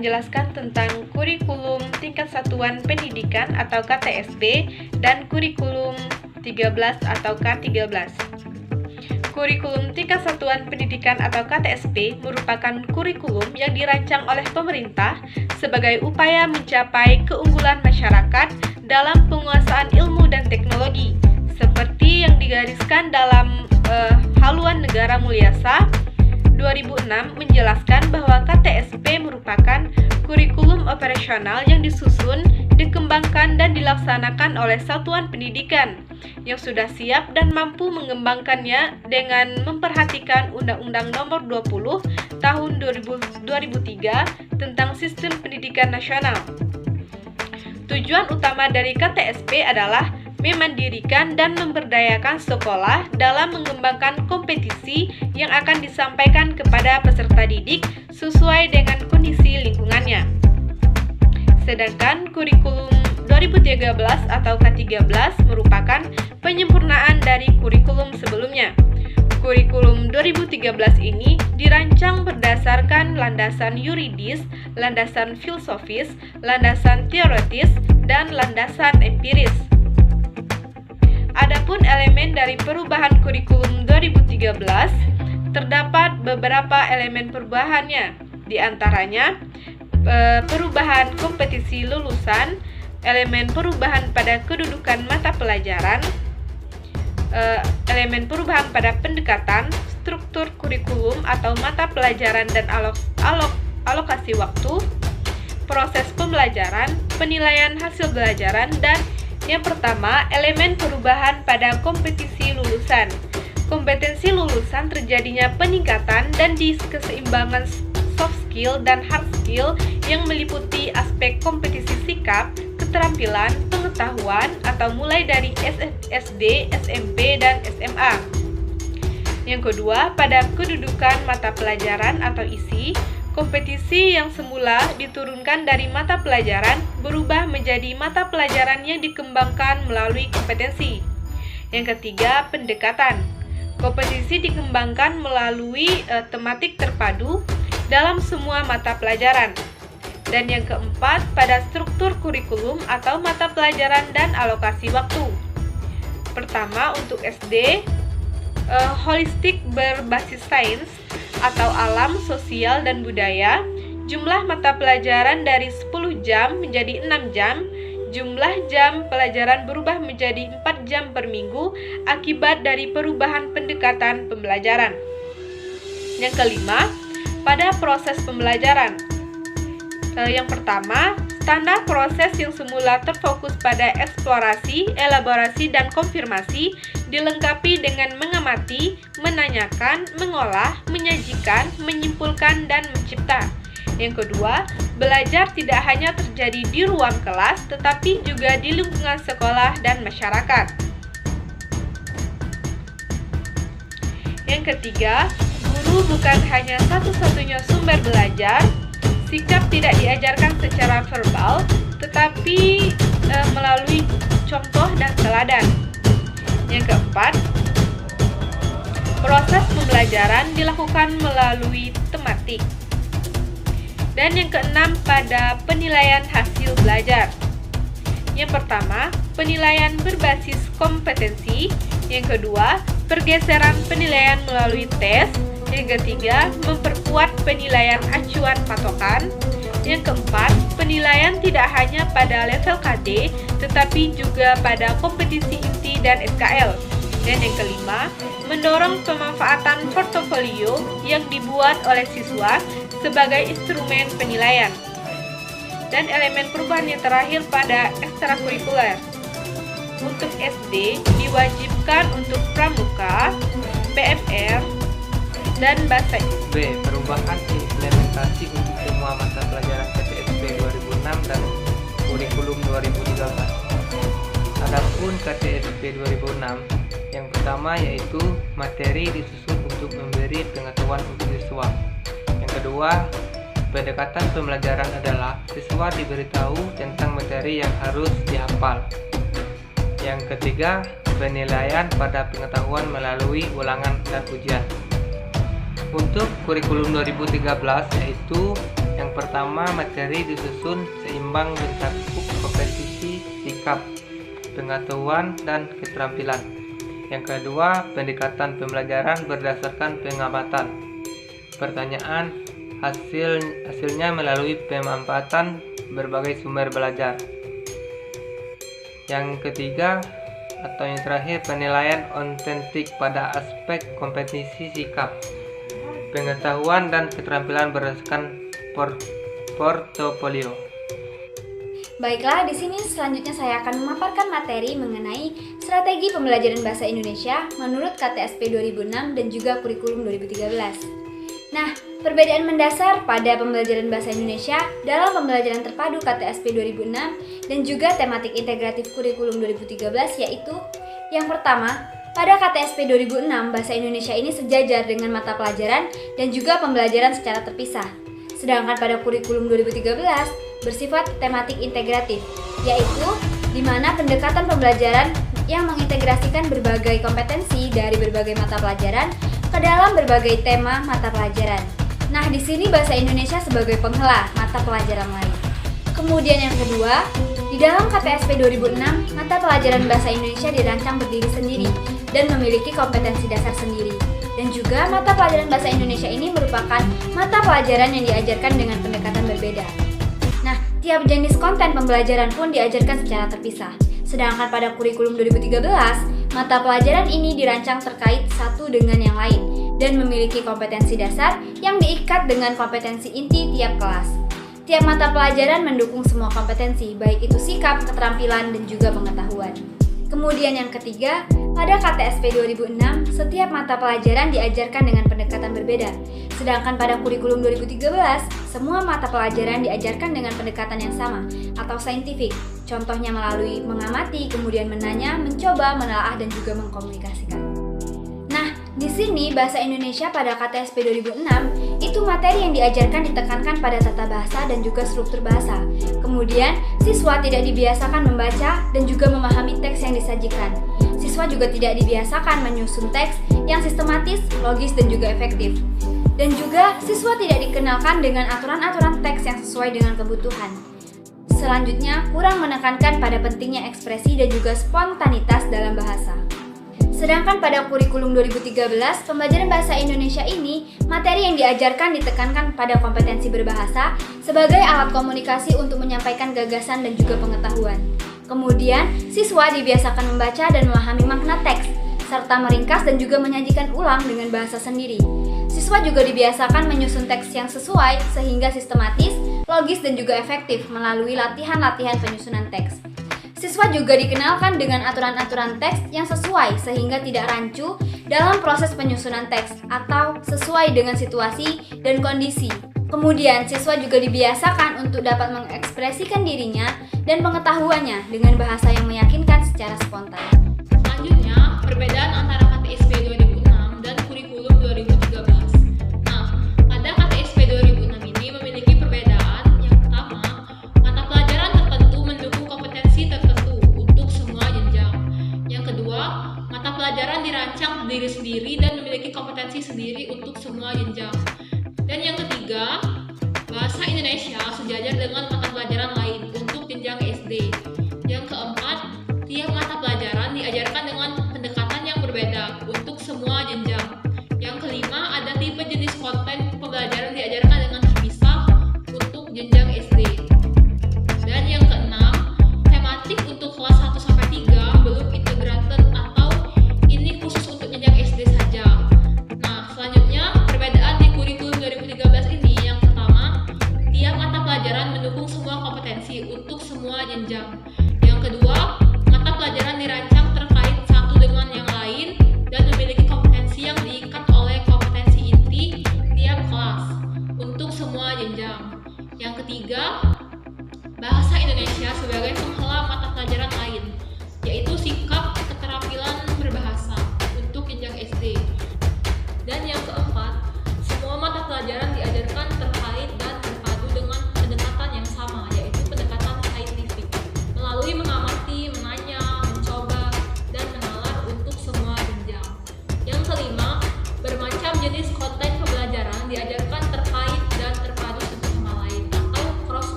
menjelaskan tentang kurikulum tingkat satuan pendidikan atau KTSP dan kurikulum 13 atau K13. Kurikulum tingkat satuan pendidikan atau KTSP merupakan kurikulum yang dirancang oleh pemerintah sebagai upaya mencapai keunggulan masyarakat dalam penguasaan ilmu dan teknologi, seperti yang digariskan dalam Haluan Negara Mulyasa 2006 menjelaskan bahwa KTSP merupakan kurikulum operasional yang disusun, dikembangkan, dan dilaksanakan oleh satuan pendidikan yang sudah siap dan mampu mengembangkannya dengan memperhatikan Undang-Undang Nomor 20 Tahun 2003 tentang Sistem Pendidikan Nasional. Tujuan utama dari KTSP adalah memandirikan dan memberdayakan sekolah dalam mengembangkan kompetisi yang akan disampaikan kepada peserta didik sesuai dengan kondisi lingkungannya. Sedangkan kurikulum 2013 atau K13 merupakan penyempurnaan dari kurikulum sebelumnya. Kurikulum 2013 ini dirancang berdasarkan landasan yuridis, landasan filosofis, landasan teoritis, dan landasan empiris. Adapun elemen dari perubahan kurikulum 2013, terdapat beberapa elemen perubahannya, di antaranya perubahan kompetisi lulusan, elemen perubahan pada kedudukan mata pelajaran, elemen perubahan pada pendekatan, struktur kurikulum atau mata pelajaran dan alokasi waktu, proses pembelajaran, penilaian hasil belajaran, dan yang pertama, elemen perubahan pada kompetisi lulusan. Kompetensi lulusan terjadinya peningkatan dan keseimbangan soft skill dan hard skill yang meliputi aspek kompetisi sikap, keterampilan, pengetahuan atau mulai dari SD, SMP, dan SMA. Yang kedua, pada kedudukan mata pelajaran atau isi, kompetisi yang semula diturunkan dari mata pelajaran berubah menjadi mata pelajaran yang dikembangkan melalui kompetensi. Yang ketiga, pendekatan. Kompetisi dikembangkan melalui tematik terpadu dalam semua mata pelajaran. Dan yang keempat, pada struktur kurikulum atau mata pelajaran dan alokasi waktu. Pertama, untuk SD, holistik berbasis sains atau alam, sosial, dan budaya, jumlah mata pelajaran dari 10 jam menjadi 6 jam, jumlah jam pelajaran berubah menjadi 4 jam per minggu akibat dari perubahan pendekatan pembelajaran. Yang kelima, pada proses pembelajaran. Yang pertama, standar proses yang semula terfokus pada eksplorasi, elaborasi, dan konfirmasi dilengkapi dengan mengamati, menanyakan, mengolah, menyajikan, menyimpulkan, dan mencipta. Yang kedua, belajar tidak hanya terjadi di ruang kelas, tetapi juga di lingkungan sekolah dan masyarakat. Yang ketiga, guru bukan hanya satu-satunya sumber belajar. Sikap tidak diajarkan secara verbal, tetapi melalui contoh dan teladan. Yang keempat, proses pembelajaran dilakukan melalui tematik. Dan yang keenam, pada penilaian hasil belajar. Yang pertama, penilaian berbasis kompetensi. Yang kedua, pergeseran penilaian melalui tes. Yang ketiga, memperkuat penilaian acuan patokan. Yang keempat, penilaian tidak hanya pada level KD, tetapi juga pada kompetisi inti dan SKL. Dan yang kelima, mendorong pemanfaatan portofolio yang dibuat oleh siswa sebagai instrumen penilaian. Dan elemen perubahan yang terakhir pada ekstrakurikuler. Untuk SD, diwajibkan untuk pramuka, PMR, dan bahasa B. Perubahan implementasi untuk semua mata pelajaran KTSP 2006 dan kurikulum 2013. Adapun KTSP 2006, yang pertama yaitu materi disusun untuk memberi pengetahuan untuk siswa. Yang kedua, pendekatan pembelajaran adalah siswa diberitahu tentang materi yang harus dihafal. Yang ketiga, penilaian pada pengetahuan melalui ulangan dan ujian. Untuk kurikulum 2013 yaitu yang pertama, materi disusun seimbang mencakup kompetensi, sikap, pengetahuan, dan keterampilan. Yang kedua, pendekatan pembelajaran berdasarkan pengamatan. Pertanyaan, hasilnya melalui pemanfaatan berbagai sumber belajar. Yang ketiga, atau yang terakhir, penilaian otentik pada aspek kompetensi, sikap, pengetahuan, dan keterampilan berdasarkan portofolio. Baiklah, di sini selanjutnya saya akan memaparkan materi mengenai strategi pembelajaran bahasa Indonesia menurut KTSP 2006 dan juga kurikulum 2013. Nah, perbedaan mendasar pada pembelajaran bahasa Indonesia dalam pembelajaran terpadu KTSP 2006 dan juga tematik integratif kurikulum 2013 yaitu yang pertama, pada KTSP 2006 bahasa Indonesia ini sejajar dengan mata pelajaran dan juga pembelajaran secara terpisah. Sedangkan pada kurikulum 2013 bersifat tematik integratif, yaitu di mana pendekatan pembelajaran yang mengintegrasikan berbagai kompetensi dari berbagai mata pelajaran ke dalam berbagai tema mata pelajaran. Nah, di sini bahasa Indonesia sebagai penghela mata pelajaran lain. Kemudian yang kedua, di dalam KTSP 2006, mata pelajaran bahasa Indonesia dirancang berdiri sendiri dan memiliki kompetensi dasar sendiri. Dan juga mata pelajaran bahasa Indonesia ini merupakan mata pelajaran yang diajarkan dengan pendekatan berbeda. Nah, tiap jenis konten pembelajaran pun diajarkan secara terpisah. Sedangkan pada kurikulum 2013, mata pelajaran ini dirancang terkait satu dengan yang lain dan memiliki kompetensi dasar yang diikat dengan kompetensi inti tiap kelas. Tiap mata pelajaran mendukung semua kompetensi, baik itu sikap, keterampilan, dan juga pengetahuan. Kemudian yang ketiga, pada KTSP 2006, setiap mata pelajaran diajarkan dengan pendekatan berbeda. Sedangkan pada kurikulum 2013, semua mata pelajaran diajarkan dengan pendekatan yang sama atau saintifik. Contohnya melalui mengamati, kemudian menanya, mencoba, menelaah, dan juga mengkomunikasikan. Nah, di sini bahasa Indonesia pada KTSP 2006 itu materi yang diajarkan ditekankan pada tata bahasa dan juga struktur bahasa. Kemudian, siswa tidak dibiasakan membaca dan juga memahami teks yang disajikan. Siswa juga tidak dibiasakan menyusun teks yang sistematis, logis, dan juga efektif. Dan juga, siswa tidak dikenalkan dengan aturan-aturan teks yang sesuai dengan kebutuhan. Selanjutnya, kurang menekankan pada pentingnya ekspresi dan juga spontanitas dalam bahasa. Sedangkan pada kurikulum 2013, pembelajaran bahasa Indonesia ini, materi yang diajarkan ditekankan pada kompetensi berbahasa sebagai alat komunikasi untuk menyampaikan gagasan dan juga pengetahuan. Kemudian, siswa dibiasakan membaca dan memahami makna teks, serta meringkas dan juga menyajikan ulang dengan bahasa sendiri. Siswa juga dibiasakan menyusun teks yang sesuai sehingga sistematis, logis, dan juga efektif melalui latihan-latihan penyusunan teks. Siswa juga dikenalkan dengan aturan-aturan teks yang sesuai sehingga tidak rancu dalam proses penyusunan teks atau sesuai dengan situasi dan kondisi. Kemudian, siswa juga dibiasakan untuk dapat mengekspresikan dirinya dan pengetahuannya dengan bahasa yang meyakinkan secara spontan. Selanjutnya, perbedaan antara KTSP 2006 dan kurikulum 2013. Nah, pada KTSP 2006 ini memiliki perbedaan. Yang pertama, mata pelajaran tertentu mendukung kompetensi tertentu untuk semua jenjang. Yang kedua, mata pelajaran dirancang berdiri sendiri dan memiliki kompetensi sendiri untuk semua jenjang. Dan yang ketiga, bahasa Indonesia sejajar dengan mata pelajaran lain untuk jenjang SD. Yang keempat, tiap mata pelajaran diajarkan dengan pendekatan yang berbeda untuk semua jenjang. Yang kelima, ada tipe jenis konten pembelajaran diajarkan dengan terpisah untuk jenjang SD. Dan yang keenam, tematik untuk kelas 1-3 belum integrated atau ini khusus untuk jenjang SD saja. Nah, selanjutnya perbedaan di kurikulum 2013 ini, yang pertama, tiap mata pelajaran mendukung semua kompetensi untuk semua jenjang. Yang kedua, mata pelajaran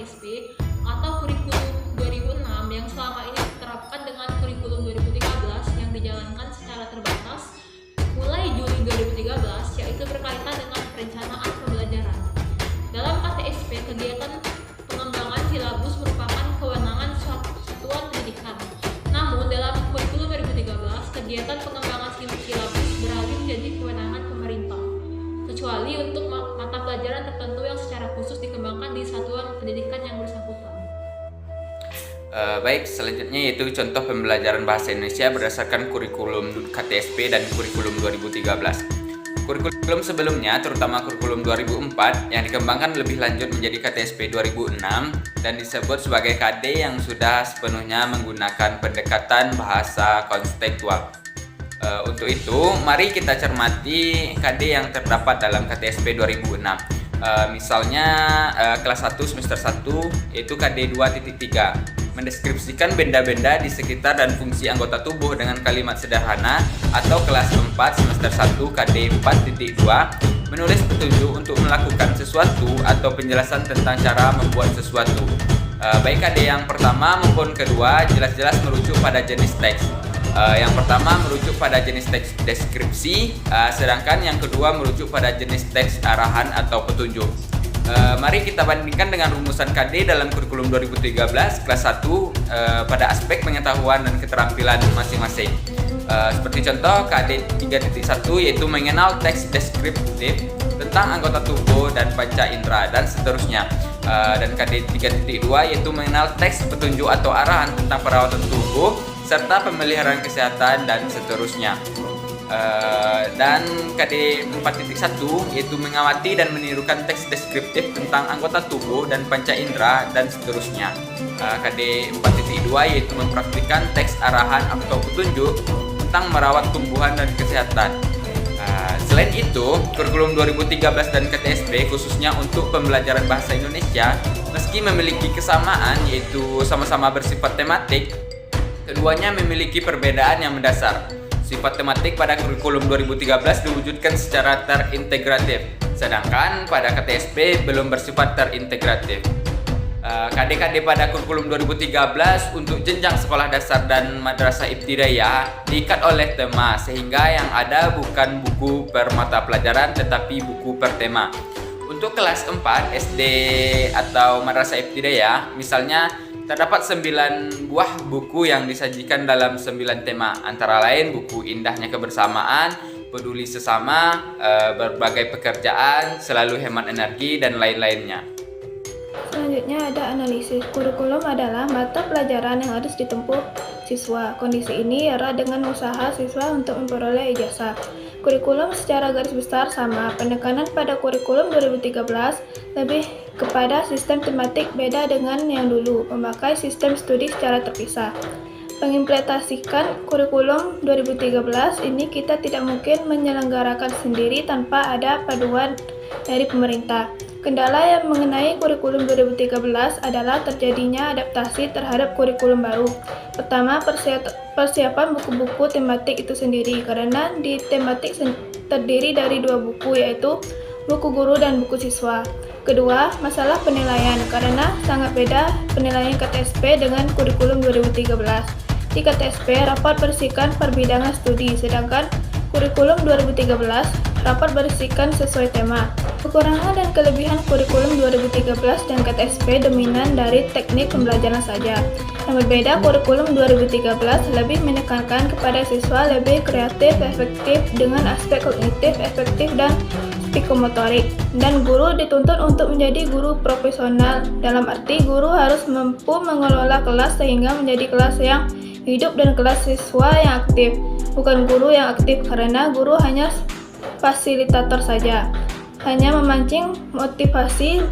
KTSP atau kurikulum 2006 yang selama ini diterapkan dengan kurikulum 2013 yang dijalankan secara terbatas mulai Juli 2013, yaitu berkaitan dengan perencanaan pembelajaran. Dalam KTSP, kegiatan pengembangan silabus merupakan kewenangan satuan pendidikan. Namun, dalam kurikulum 2013, kegiatan pengembangan silabus beralih menjadi kewenangan pemerintah, kecuali untuk mata pelajaran tertentu yang secara khusus dikembangkan di satuan pendidikan yang bersangkutan. Baik, selanjutnya yaitu contoh pembelajaran bahasa Indonesia berdasarkan kurikulum KTSP dan kurikulum 2013. Kurikulum sebelumnya, terutama kurikulum 2004 yang dikembangkan lebih lanjut menjadi KTSP 2006 dan disebut sebagai KD yang sudah sepenuhnya menggunakan pendekatan bahasa kontekstual. Untuk itu, mari kita cermati KD yang terdapat dalam KTSP 2006. Misalnya kelas 1 semester 1 yaitu KD 2.3 mendeskripsikan benda-benda di sekitar dan fungsi anggota tubuh dengan kalimat sederhana, atau kelas 4 semester 1 KD 4.2 menulis petunjuk untuk melakukan sesuatu atau penjelasan tentang cara membuat sesuatu. Baik KD yang pertama maupun kedua jelas-jelas merujuk pada jenis teks. Yang pertama merujuk pada jenis teks deskripsi, sedangkan yang kedua merujuk pada jenis teks arahan atau petunjuk. Mari kita bandingkan dengan rumusan KD dalam kurikulum 2013 kelas 1 pada aspek pengetahuan dan keterampilan masing-masing. Seperti contoh KD 3.1 yaitu mengenal teks deskriptif tentang anggota tubuh dan panca indera dan seterusnya. Dan KD 3.2 yaitu mengenal teks petunjuk atau arahan tentang perawatan tubuh serta pemeliharaan kesehatan dan seterusnya. Dan KD 4.1 yaitu mengamati dan menirukan teks deskriptif tentang anggota tubuh dan panca indera dan seterusnya. KD 4.2 yaitu mempraktikkan teks arahan atau petunjuk tentang merawat tumbuhan dan kesehatan. Selain itu, kurikulum 2013 dan KTSP khususnya untuk pembelajaran bahasa Indonesia meski memiliki kesamaan yaitu sama-sama bersifat tematik, keduanya memiliki perbedaan yang mendasar. Sifat tematik pada kurikulum 2013 diwujudkan secara terintegratif, sedangkan pada KTSP belum bersifat terintegratif. KD-KD pada kurikulum 2013 untuk jenjang sekolah dasar dan madrasah ibtidaiyah diikat oleh tema, sehingga yang ada bukan buku per mata pelajaran tetapi buku per tema. Untuk kelas 4 SD atau madrasah ibtidaiyah, misalnya terdapat 9 buah buku yang disajikan dalam 9 tema, antara lain buku Indahnya Kebersamaan, Peduli Sesama, Berbagai Pekerjaan, Selalu Hemat Energi, dan lain-lainnya. Selanjutnya ada analisis. Kurikulum adalah mata pelajaran yang harus ditempuh siswa. Kondisi ini erat dengan usaha siswa untuk memperoleh ijazah. Kurikulum secara garis besar sama. Penekanan pada kurikulum 2013 lebih kepada sistem tematik, beda dengan yang dulu, memakai sistem studi secara terpisah. Mengimplementasikan kurikulum 2013 ini kita tidak mungkin menyelenggarakan sendiri tanpa ada paduan dari pemerintah. Kendala yang mengenai kurikulum 2013 adalah terjadinya adaptasi terhadap kurikulum baru. Pertama, persiapan buku-buku tematik itu sendiri, karena di tematik terdiri dari 2 buku, yaitu buku guru dan buku siswa. Kedua, masalah penilaian, karena sangat beda penilaian KTSP dengan kurikulum 2013. Di KTSP, rapat berisikan perbidangan studi, sedangkan kurikulum 2013 rapat berisikan sesuai tema. Kekurangan dan kelebihan kurikulum 2013 dan KTSP dominan dari teknik pembelajaran saja. Yang berbeda, kurikulum 2013 lebih menekankan kepada siswa lebih kreatif, efektif dengan aspek kognitif, efektif dan psikomotorik. Dan guru dituntut untuk menjadi guru profesional, dalam arti guru harus mampu mengelola kelas sehingga menjadi kelas yang hidup dan kelas siswa yang aktif. Bukan guru yang aktif, karena guru hanya fasilitator saja, hanya memancing motivasi,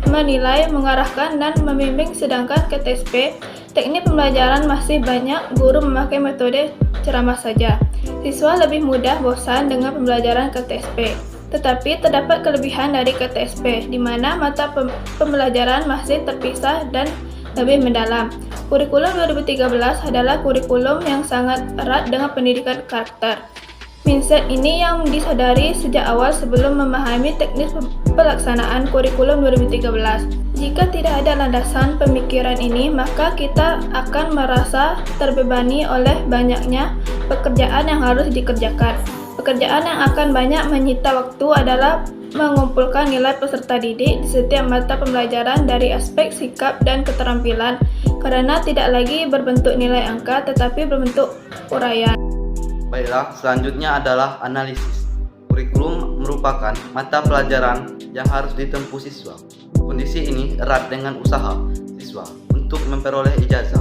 menilai, mengarahkan, dan membimbing. Sedangkan KTSP, teknik pembelajaran masih banyak guru memakai metode ceramah saja. Siswa lebih mudah bosan dengan pembelajaran KTSP. Tetapi terdapat kelebihan dari KTSP, di mana mata pembelajaran masih terpisah dan lebih mendalam. Kurikulum 2013 adalah kurikulum yang sangat erat dengan pendidikan karakter. Mindset ini yang disadari sejak awal sebelum memahami teknis pelaksanaan kurikulum 2013. Jika tidak ada landasan pemikiran ini, maka kita akan merasa terbebani oleh banyaknya pekerjaan yang harus dikerjakan. Pekerjaan yang akan banyak menyita waktu adalah mengumpulkan nilai peserta didik di setiap mata pembelajaran dari aspek sikap dan keterampilan, karena tidak lagi berbentuk nilai angka tetapi berbentuk uraian. Baiklah, selanjutnya adalah analisis. Kurikulum merupakan mata pelajaran yang harus ditempuh siswa. Kondisi ini erat dengan usaha siswa untuk memperoleh ijazah.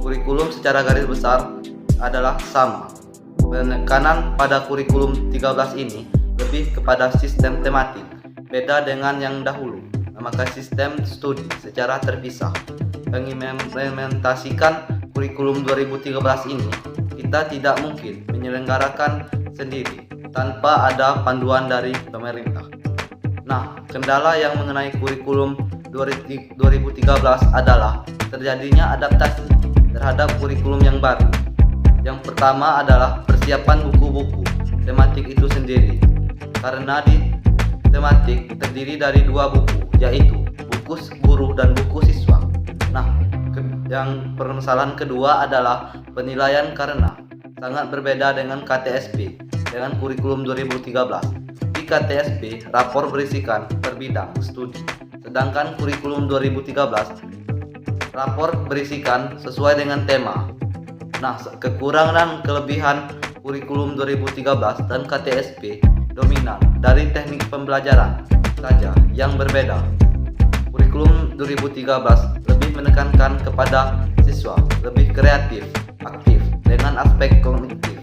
Kurikulum secara garis besar adalah sama. Penekanan pada kurikulum 13 ini lebih kepada sistem tematik, beda dengan yang dahulu, memakai sistem studi secara terpisah. Mengimplementasikan kurikulum 2013 ini, kita tidak mungkin menyelenggarakan sendiri tanpa ada panduan dari pemerintah. Nah, kendala yang mengenai kurikulum 2013 adalah terjadinya adaptasi terhadap kurikulum yang baru. Yang pertama adalah persiapan buku-buku tematik itu sendiri, karena di tematik terdiri dari 2 buku, yaitu buku guru dan buku siswa. Nah, yang permasalahan kedua adalah penilaian, karena sangat berbeda dengan KTSP dengan kurikulum 2013. Di KTSP, rapor berisikan per bidang studi, sedangkan kurikulum 2013 rapor berisikan sesuai dengan tema. Nah, kekurangan dan kelebihan kurikulum 2013 dan KTSP dominan dari teknik pembelajaran saja yang berbeda. Kurikulum 2013 lebih menekankan kepada siswa lebih kreatif, aktif dengan aspek kognitif,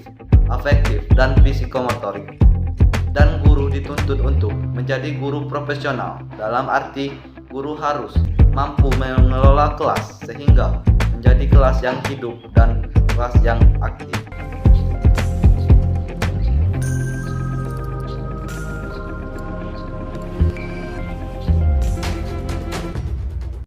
afektif, dan psikomotorik. Dan guru dituntut untuk menjadi guru profesional, dalam arti guru harus mampu mengelola kelas sehingga menjadi kelas yang hidup dan kelas yang aktif.